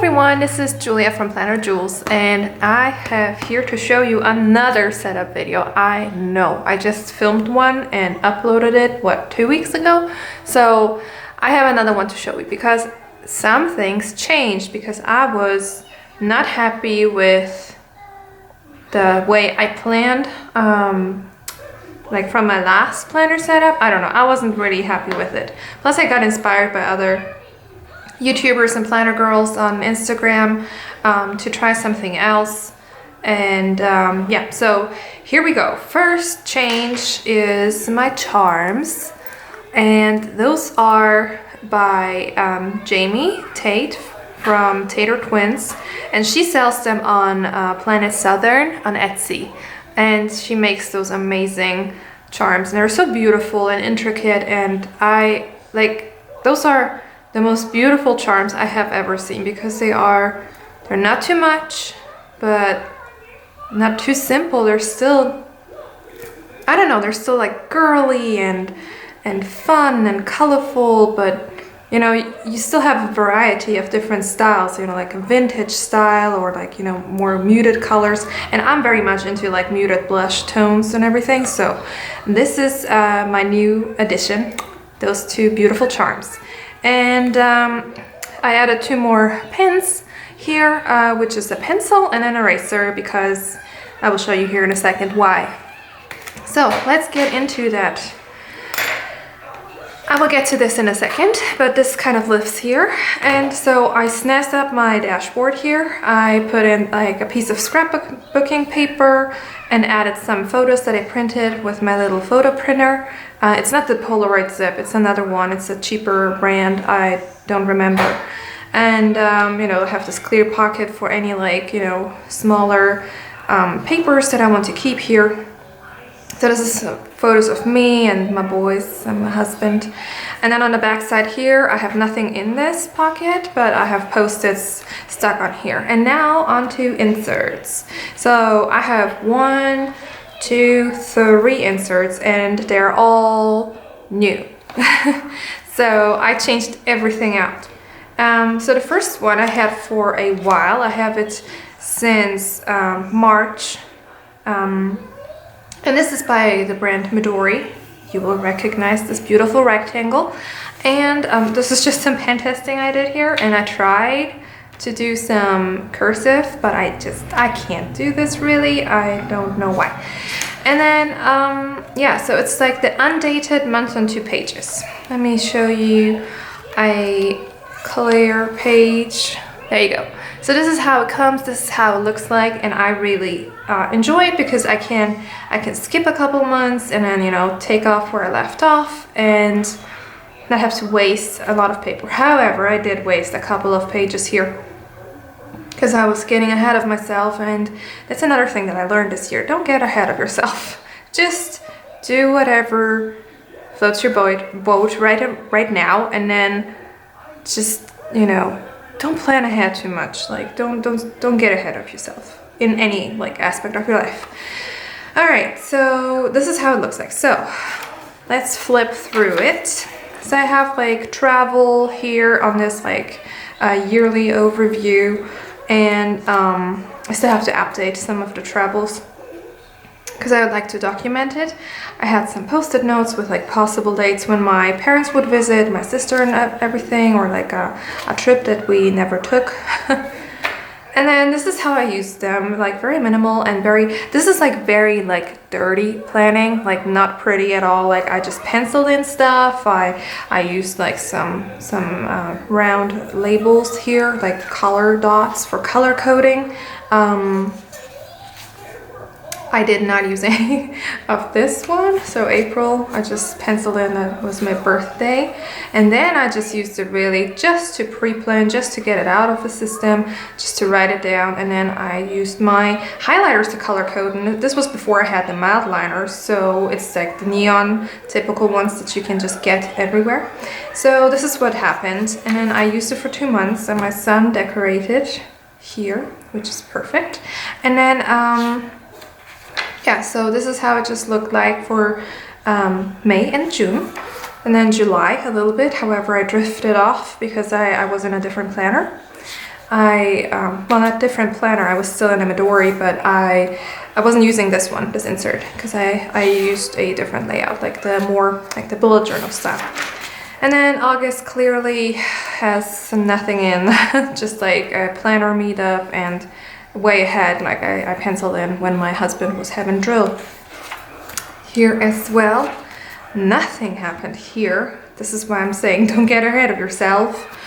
everyone, this is Julia from Planner Jules, and I have here to show you another setup video. I know, I just filmed one and uploaded it, 2 weeks ago? So I have another one to show you because some things changed because I was not happy with the way I planned, like from my last planner setup. I don't know, I wasn't really happy with it. Plus I got inspired by other YouTubers and planner girls on Instagram to try something else, and yeah, so here we go. First change is my charms, and those are by Jamie Tate from Tater Twins, and she sells them on Planet Southern on Etsy, and she makes those amazing charms, and they're so beautiful and intricate, and I like those are the most beautiful charms I have ever seen because they're not too much, but not too simple. They're still, I don't know, they're still like girly and fun and colorful, but you know, you still have a variety of different styles, you know, like a vintage style or like, you know, more muted colors. And I'm very much into like muted blush tones and everything. So this is my new addition, those two beautiful charms. And I added 2 more pens here, which is a pencil and an eraser, because I will show you here in a second why. So let's get into that. I will get to this in a second, but this kind of lives here. And so I snazed up my dashboard here. I put in like a piece of scrapbooking paper and added some photos that I printed with my little photo printer. It's not the Polaroid Zip, it's another one. It's a cheaper brand, I don't remember. And you know, I have this clear pocket for any like, you know, smaller papers that I want to keep here. So this is photos of me and my boys and my husband. And then on the back side here, I have nothing in this pocket, but I have Post-its stuck on here. And now onto inserts. So I have 1, 2, 3 inserts, and they're all new. So I changed everything out. So the first one I had for a while. I have it since March. And this is by the brand Midori. You will recognize this beautiful rectangle. And this is just some pen testing I did here, and I tried to do some cursive, but I can't do this really. I don't know why. And then, yeah, so it's like the undated month on 2 pages. Let me show you a clear page. There you go. So this is how it comes, this is how it looks like, and I really enjoy it because I can skip a couple months and then, you know, take off where I left off and not have to waste a lot of paper. However, I did waste a couple of pages here because I was getting ahead of myself, and that's another thing that I learned this year. Don't get ahead of yourself. Just do whatever floats your boat right now, and then just, you know, don't plan ahead too much. Like don't get ahead of yourself in any like aspect of your life. All right, so this is how it looks like. So let's flip through it. So I have like travel here on this like yearly overview, and I still have to update some of the travels because I would like to document it. I had some post-it notes with like possible dates when my parents would visit, my sister and everything, or like a trip that we never took. And then this is how I use them, like very minimal and this is like very like dirty planning, like not pretty at all. Like I just penciled in stuff. I used like some round labels here, like color dots for color coding. I did not use any of this one. So April, I just penciled in that was my birthday. And then I just used it really just to pre-plan, just to get it out of the system, just to write it down. And then I used my highlighters to color code. And this was before I had the mild liners. So it's like the neon typical ones that you can just get everywhere. So this is what happened. And then I used it for 2 months, and my son decorated here, which is perfect. And then, yeah, so this is how it just looked like for May and June. And then July a little bit. However, I drifted off because I was in a different planner. well, not different planner, I was still in a Midori, but I wasn't using this one, this insert, because I used a different layout, like the more, like the bullet journal style. And then August clearly has nothing in, just like a planner meetup and way ahead, like I penciled in when my husband was having drill. Here as well, nothing happened here. This is why I'm saying don't get ahead of yourself.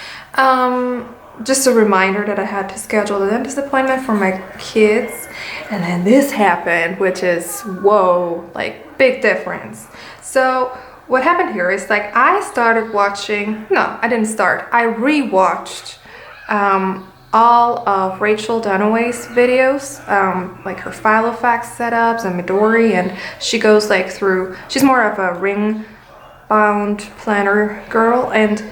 Just a reminder that I had to schedule a dentist appointment for my kids. And then this happened, which is, whoa, like big difference. So what happened here is like I started watching, no, I didn't start. I rewatched all of Rachel Dunaway's videos, like her Filofax setups and Midori, and she goes like through, she's more of a ring bound planner girl, and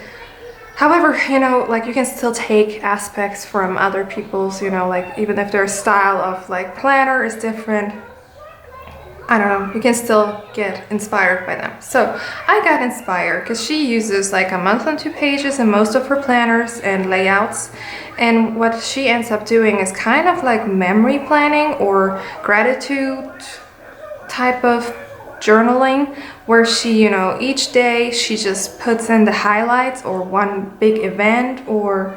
however, you know, like you can still take aspects from other people's, you know, like even if their style of like planner is different, I don't know, you can still get inspired by them. So I got inspired because she uses like a month and 2 pages in most of her planners and layouts. And what she ends up doing is kind of like memory planning or gratitude type of journaling, where she, you know, each day she just puts in the highlights or one big event or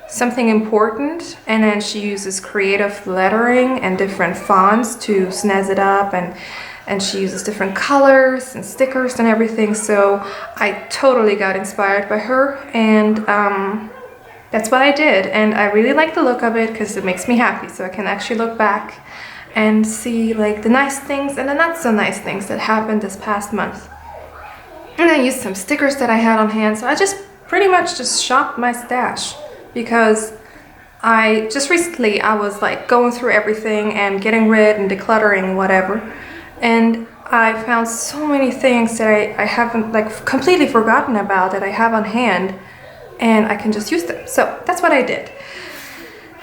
something important, and then she uses creative lettering and different fonts to snazz it up, and she uses different colors and stickers and everything. So I totally got inspired by her, and that's what I did, and I really like the look of it because it makes me happy, so I can actually look back and see like the nice things and the not so nice things that happened this past month. And I used some stickers that I had on hand, so I just pretty much just shopped my stash, because I just recently I was like going through everything and getting rid and decluttering and whatever, and I found so many things that I haven't like completely forgotten about that I have on hand, and I can just use them. So that's what I did.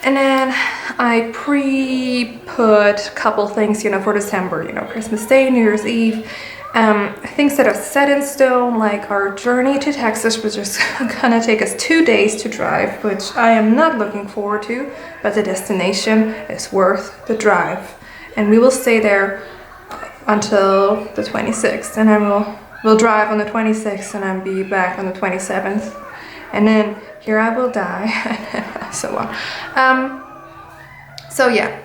And then I pre-put a couple things, you know, for December, you know, Christmas Day, New Year's Eve, things that are set in stone, like our journey to Texas, which is gonna take us 2 days to drive, which I am not looking forward to, but the destination is worth the drive. And we will stay there until the 26th, and then we'll drive on the 26th and then be back on the 27th. And then here I will die, and so on. So yeah,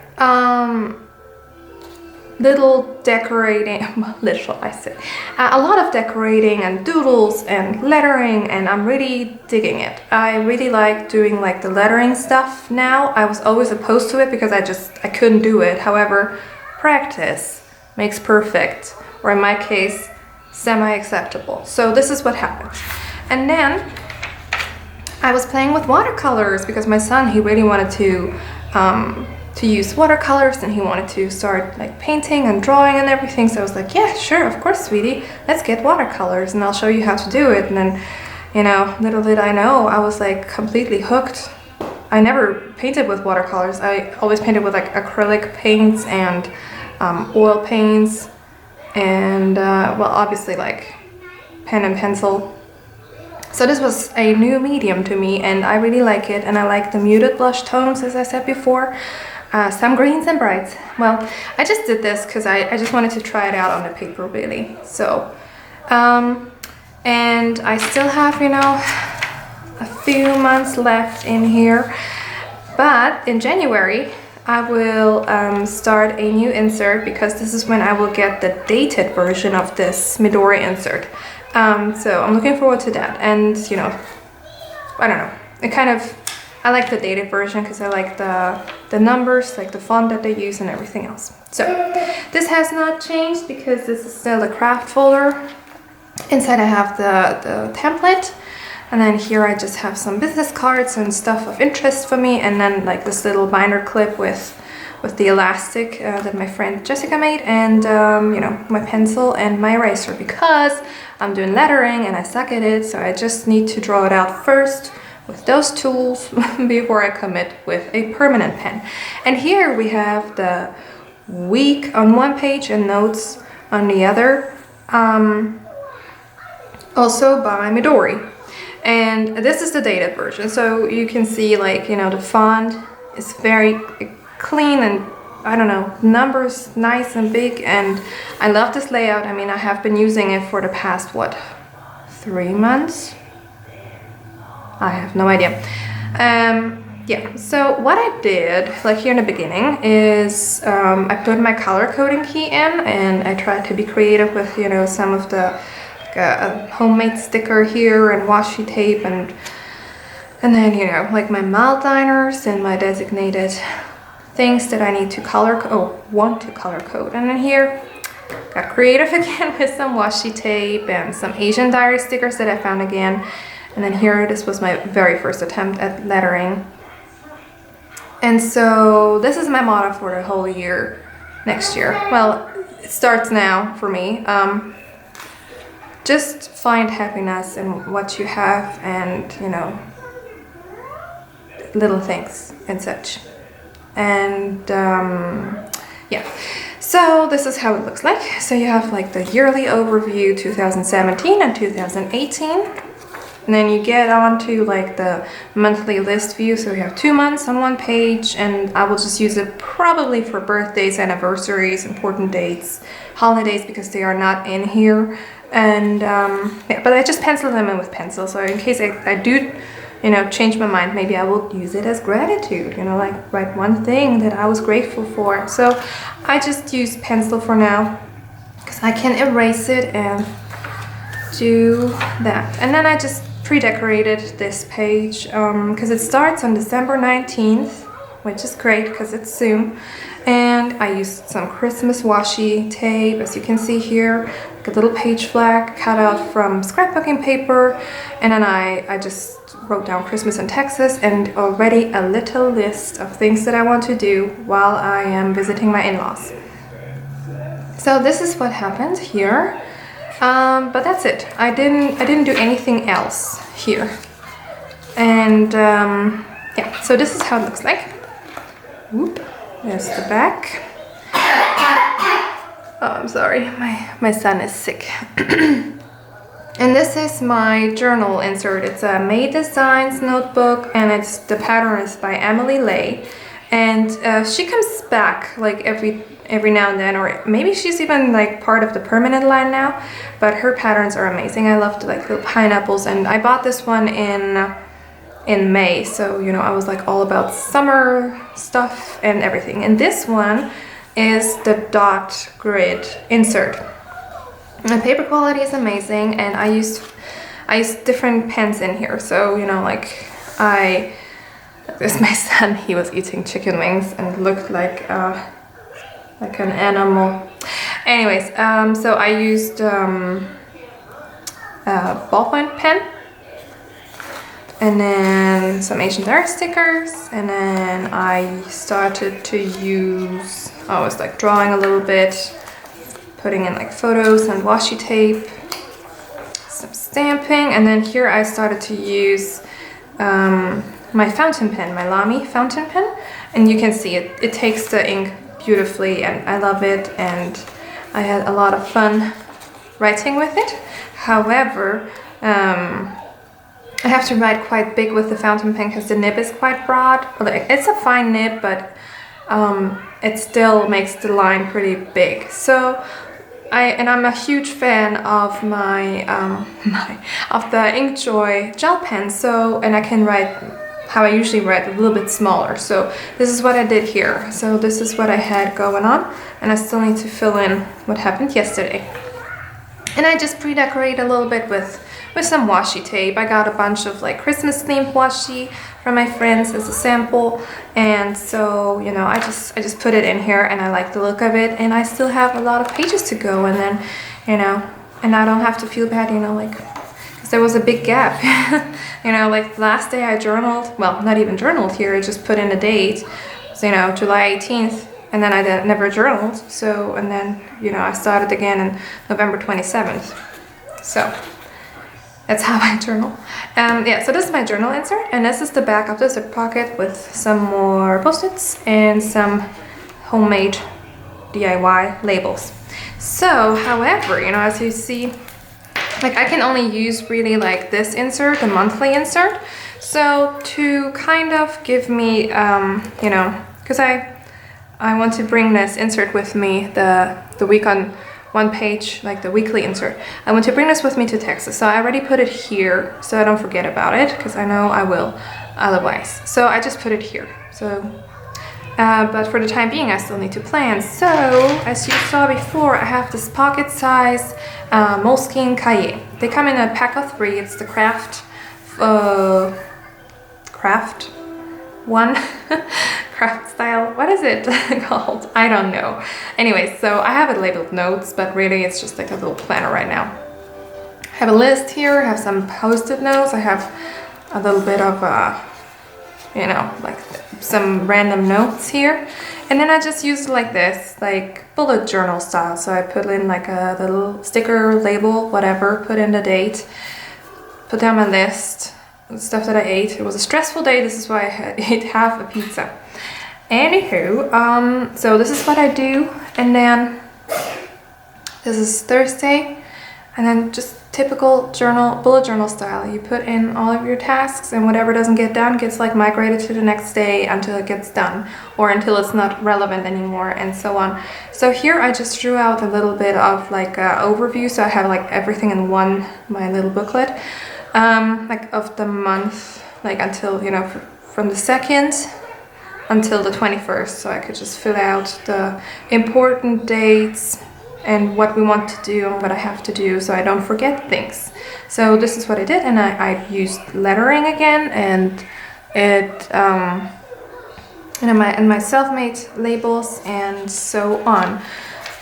little decorating, little I said, a lot of decorating and doodles and lettering, and I'm really digging it. I really like doing like the lettering stuff now. I was always opposed to it because I couldn't do it. However, practice makes perfect, or in my case, semi-acceptable. So this is what happened. And then I was playing with watercolors because my son, he really wanted to use watercolors, and he wanted to start like painting and drawing and everything. So I was like, yeah, sure, of course, sweetie, let's get watercolors and I'll show you how to do it. And then, you know, little did I know, I was like completely hooked. I never painted with watercolors. I always painted with like acrylic paints and oil paints and well, obviously like pen and pencil. So this was a new medium to me, and I really like it, and I like the muted blush tones, as I said before, some greens and brights. Well, I just did this because I just wanted to try it out on the paper, really. So, and I still have, you know, a few months left in here, but in January, I will start a new insert, because this is when I will get the dated version of this Midori insert. So I'm looking forward to that, and you know, I don't know, I like the dated version because I like the numbers, like the font that they use and everything else. So this has not changed because this is still a craft folder. Inside I have the template, and then here I just have some business cards and stuff of interest for me, and then like this little binder clip with the elastic that my friend Jessica made, and you know, my pencil and my eraser, because I'm doing lettering and I suck at it, so I just need to draw it out first with those tools before I commit with a permanent pen. And here we have the week on one page and notes on the other, also by Midori. And this is the dated version. So you can see, like, you know, the font is very clean and, I don't know, numbers nice and big, and I love this layout. I mean, I have been using it for the past, what, 3 months? I have no idea. Yeah, so what I did, like here in the beginning, is I put my color coding key in, and I tried to be creative with, you know, some of the homemade sticker here and washi tape, and then, you know, like my mild liners and my designated things that I need to want to color code. And then here, got creative again with some washi tape and some Asian diary stickers that I found again. And then here, this was my very first attempt at lettering. And so this is my motto for the whole year, next year. Well, it starts now for me. Just find happiness in what you have, and, you know, little things and such. And yeah, so this is how it looks like. So you have like the yearly overview 2017 and 2018, and then you get on to like the monthly list view. So you have 2 months on one page, and I will just use it probably for birthdays, anniversaries, important dates, holidays, because they are not in here. And yeah, but I just pencil them in with pencil, so in case I do, you know, change my mind, maybe I will use it as gratitude, you know, like write one thing that I was grateful for. So I just use pencil for now, because I can erase it and do that. And then I just pre-decorated this page, because it starts on December 19th, which is great because it's soon. And I used some Christmas washi tape, as you can see here, like a little page flag cut out from scrapbooking paper. And then I just wrote down Christmas in Texas, and already a little list of things that I want to do while I am visiting my in-laws. So this is what happened here, but that's it. I didn't do anything else here. And yeah, so this is how it looks like. Whoop, there's the back. Oh, I'm sorry, my son is sick. And this is my journal insert. It's a May Designs notebook, and the pattern is by Emily Lay. And she comes back like every now and then, or maybe she's even like part of the permanent line now. But her patterns are amazing. I love the like little pineapples, and I bought this one in May. So, you know, I was like all about summer stuff and everything. And this one is the dot grid insert. The paper quality is amazing, and I used different pens in here. So, you know, like this my son, he was eating chicken wings and looked like an animal. Anyways, so I used a ballpoint pen, and then some Asian diary stickers, and then I started to use, I was like drawing a little bit, putting in like photos and washi tape, some stamping, and then here I started to use my fountain pen, my Lamy fountain pen, and you can see it takes the ink beautifully, and I love it, and I had a lot of fun writing with it. However, I have to write quite big with the fountain pen because the nib is quite broad. It's a fine nib, but it still makes the line pretty big. So I'm a huge fan of my of the Inkjoy gel pen. So, and I can write how I usually write, a little bit smaller. So this is what I did here. So this is what I had going on, and I still need to fill in what happened yesterday. And I just pre-decorate a little bit with some washi tape. I got a bunch of like Christmas themed washi from my friends as a sample, and so, you know, I just put it in here, and I like the look of it, and I still have a lot of pages to go, and then, you know, and I don't have to feel bad, you know, like, because there was a big gap. You know, like last day I journaled, well, not even journaled here, I just put in a date, so, you know, July 18th, and then I never journaled. So, and then, you know, I started again on November 27th. So that's how I journal. Yeah, so this is my journal insert, and this is the back of the zip pocket with some more post-its and some homemade DIY labels. So, however, you know, as you see, like I can only use really like this insert, the monthly insert. So to kind of give me, you know, because I want to bring this insert with me, the week on one page, like the weekly insert. I want to bring this with me to Texas. So I already put it here so I don't forget about it, because I know I will otherwise. So I just put it here. So, but for the time being, I still need to plan. So as you saw before, I have this pocket size Moleskine Cahier. They come in a pack of 3. It's the craft one craft style. What is it called? I don't know. Anyway, so I have it labeled notes, but really it's just like a little planner right now. I have a list here. I have some post-it notes. I have a little bit of you know, like some random notes here, and then I just use it like this, like bullet journal style. So I put in like a little sticker, label, whatever, put in the date, put down my list, stuff that I ate. It was a stressful day. This is why I ate half a pizza. Anywho, so this is what I do, and then this is Thursday, and then just typical journal, bullet journal style. You put in all of your tasks, and whatever doesn't get done gets like migrated to the next day until it gets done, or until it's not relevant anymore, and so on. So here I just drew out a little bit of like overview, so I have like everything in one, my little booklet, like of the month, like until, you know, from the 2nd until the 21st, so I could just fill out the important dates and what we want to do and what I have to do, so I don't forget things. So this is what I did, and I used lettering again, and it and my self-made labels and so on.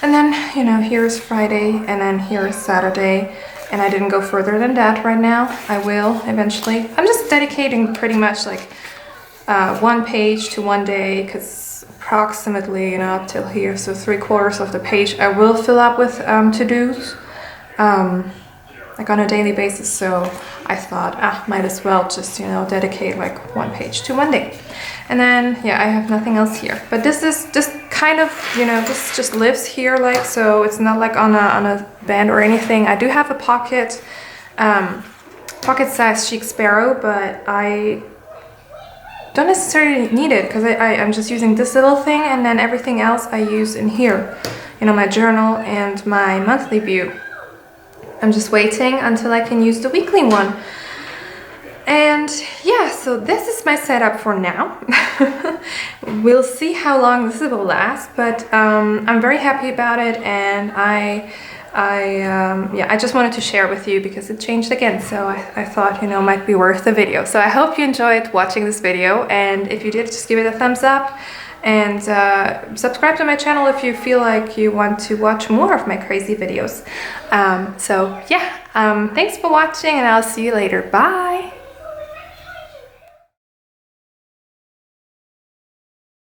And then, you know, here's Friday, and then here's Saturday, and I didn't go further than that right now. I will eventually. I'm just dedicating pretty much like one page to one day, because approximately, you know, up till here, so 3/4 of the page I will fill up with to-dos, like on a daily basis. So I thought, might as well just, you know, dedicate like one page to one day. And then, yeah, I have nothing else here. But this is just kind of, you know, this just lives here, like, so it's not like on a band or anything. I do have a pocket-sized Chic Sparrow, but I don't necessarily need it, because I'm just using this little thing, and then everything else I use in here, you know, my journal and my monthly view. I'm just waiting until I can use the weekly one. And yeah, so this is my setup for now. We'll see how long this will last, but I'm very happy about it, and yeah, I just wanted to share with you because it changed again, so I thought, you know, it might be worth the video. So I hope you enjoyed watching this video, and if you did, just give it a thumbs up, and subscribe to my channel if you feel like you want to watch more of my crazy videos. So yeah, thanks for watching, and I'll see you later. Bye!